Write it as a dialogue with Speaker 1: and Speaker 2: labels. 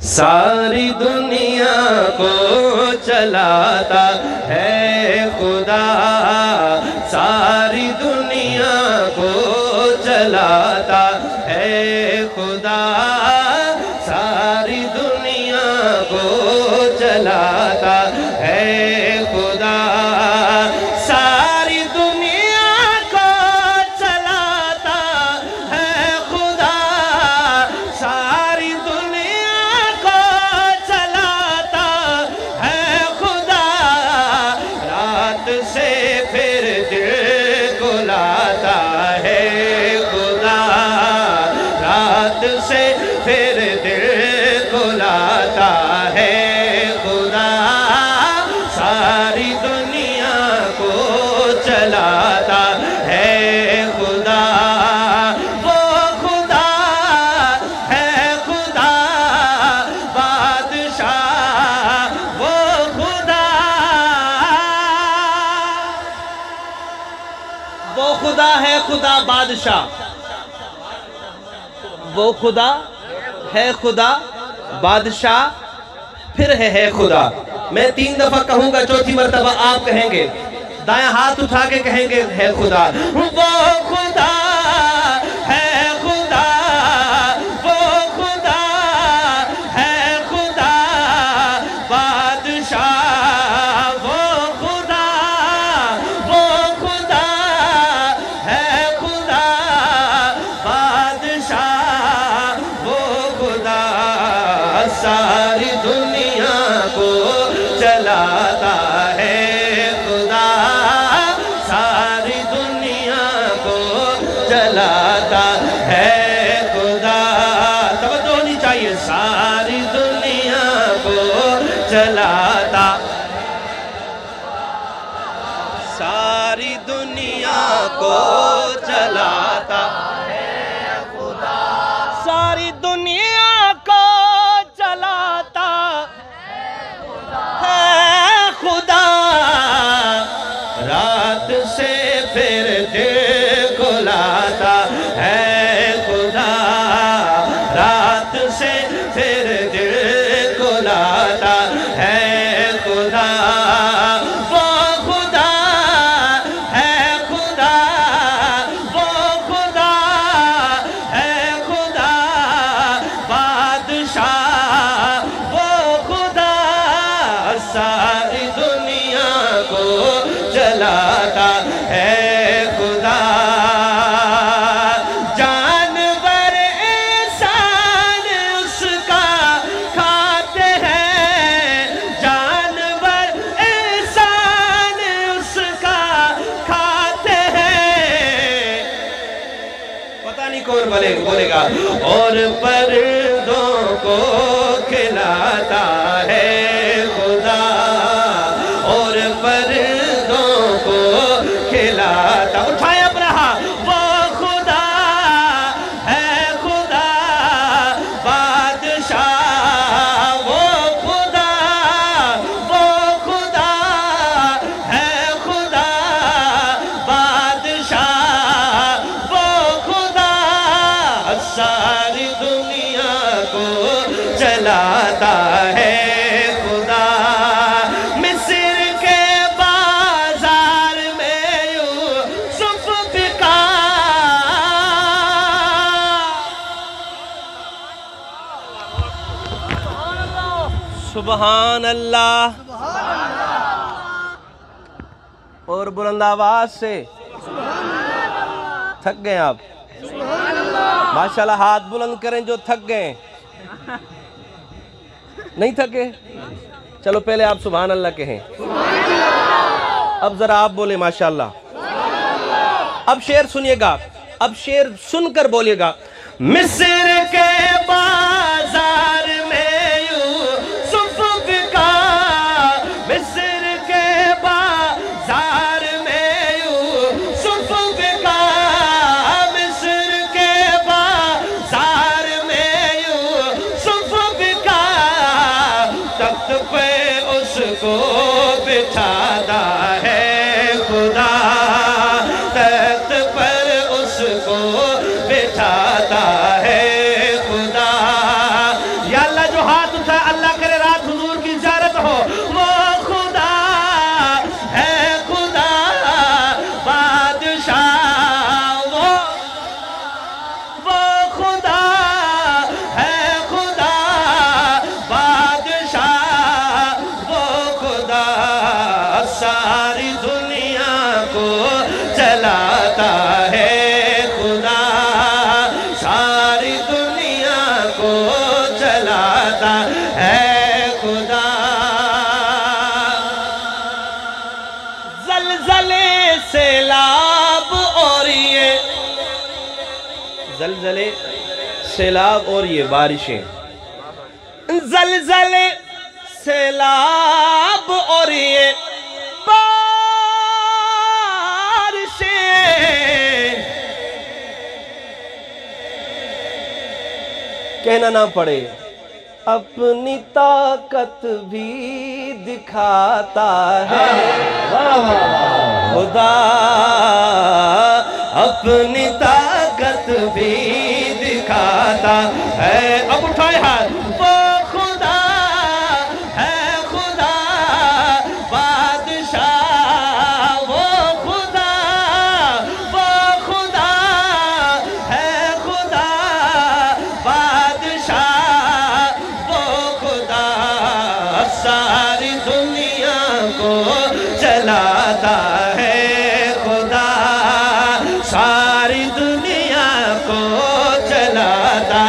Speaker 1: ساری دنیا کو چلاتا ہے خدا، ساری دنیا کو چلاتا ہے خدا، ساری دنیا کو چلاتا ہے خدا، ساری دنیا کو چلاتا ہے خدا، ساری دنیا کو چلاتا ہے خدا، رات سے پھر دل کو لاتا ہے خدا، رات سے پھر دل کو لاتا ہے خدا، ساری دنیا کو چلاتا ہے خدا، وہ خدا ہے خدا بادشاہ، وہ خدا، وہ خدا ہے خدا بادشاہ، وہ خدا ہے خدا بادشاہ، پھر ہے خدا۔ میں 3 دفعہ کہوں گا، چوتھی مرتبہ آپ کہیں گے، دائیں ہاتھ اٹھا کے کہیں گے ہے خدا، وہ خدا ہے خدا، وہ خدا ہے خدا بادشاہ، وہ خدا ہے خدا بادشاہ، وہ خدا ساری دنیا کو چلاتا ہے خدا، ساری دنیا کو چلاتا ہے خدا، توجہ ہونی چاہیے، ساری دنیا کو چلاتا، ساری دنیا کو چلاتا ہے خدا، ساری دنیا کو چلاتا ہے خدا، رات سے پھر دل کو لاتا ہے خدا، رات سے پھر دل کو لاتا ہے خدا، وہ خدا ہے خدا، وہ خدا ہے خدا بادشاہ، وہ خدا ساری دنیا کو چلاتا ہے خدا، جانور انسان اس کا کھاتے ہیں، جانور انسان اس کا کھاتے ہیں، پتہ نہیں کون بولے گا، اور پرندوں کو کھلاتا ہے خدا، اور پرندوں کو کھلاتا، اٹھائے اپنا ہاتھ، وہ خدا ہے خدا بادشاہ، وہ خدا ہے خدا بادشاہ، وہ خدا ساری دنیا کو چلاتا ہے خدا، مصر کے بازار میں یوسف بکا، سبحان اللہ، اور بلند آواز سے تھک گئے آپ، ماشاءاللہ ہاتھ بلند کریں جو تھک گئے، نہیں تھکے؟ چلو پہلے آپ سبحان اللہ کہیں، اب ذرا آپ بولیں ماشاءاللہ، اب شعر سنیے گا، اب شعر سن کر بولیے گا، مصر کے بازار میں یوسف بکا، مصر کے بازار میں یوسف بکا، مصر کے بازار میں یوسف بکا، تخت پہ اس کو بٹھاتا ہے خدا، تخت پر اس کو بٹھاتا ہے خدا، یا اللہ جو ہاتھ ہے اللہ کرے رات حضور کی زیارت ہو وہ خدا ہے خدا بادشاہ وہ خدا ہے خدا بادشاہ وہ خدا ساری دنیا کو چلاتا ہے خدا ساری دنیا کو چلاتا ہے خدا زلزلے سیلاب اور یہ زلزلے سیلاب اور یہ بارشیں زلزلے سیلاب اور یہ کہنا نہ پڑے اپنی طاقت بھی دکھاتا ہے خدا اپنی طاقت بھی دکھاتا ہے اب اٹھائے ہاتھ وہ خدا ہے خدا بادشاہ وہ خدا ہے خدا بادشاہ وہ خدا ساری دنیا کو چلاتا ہے خدا ساری دنیا کو چلاتا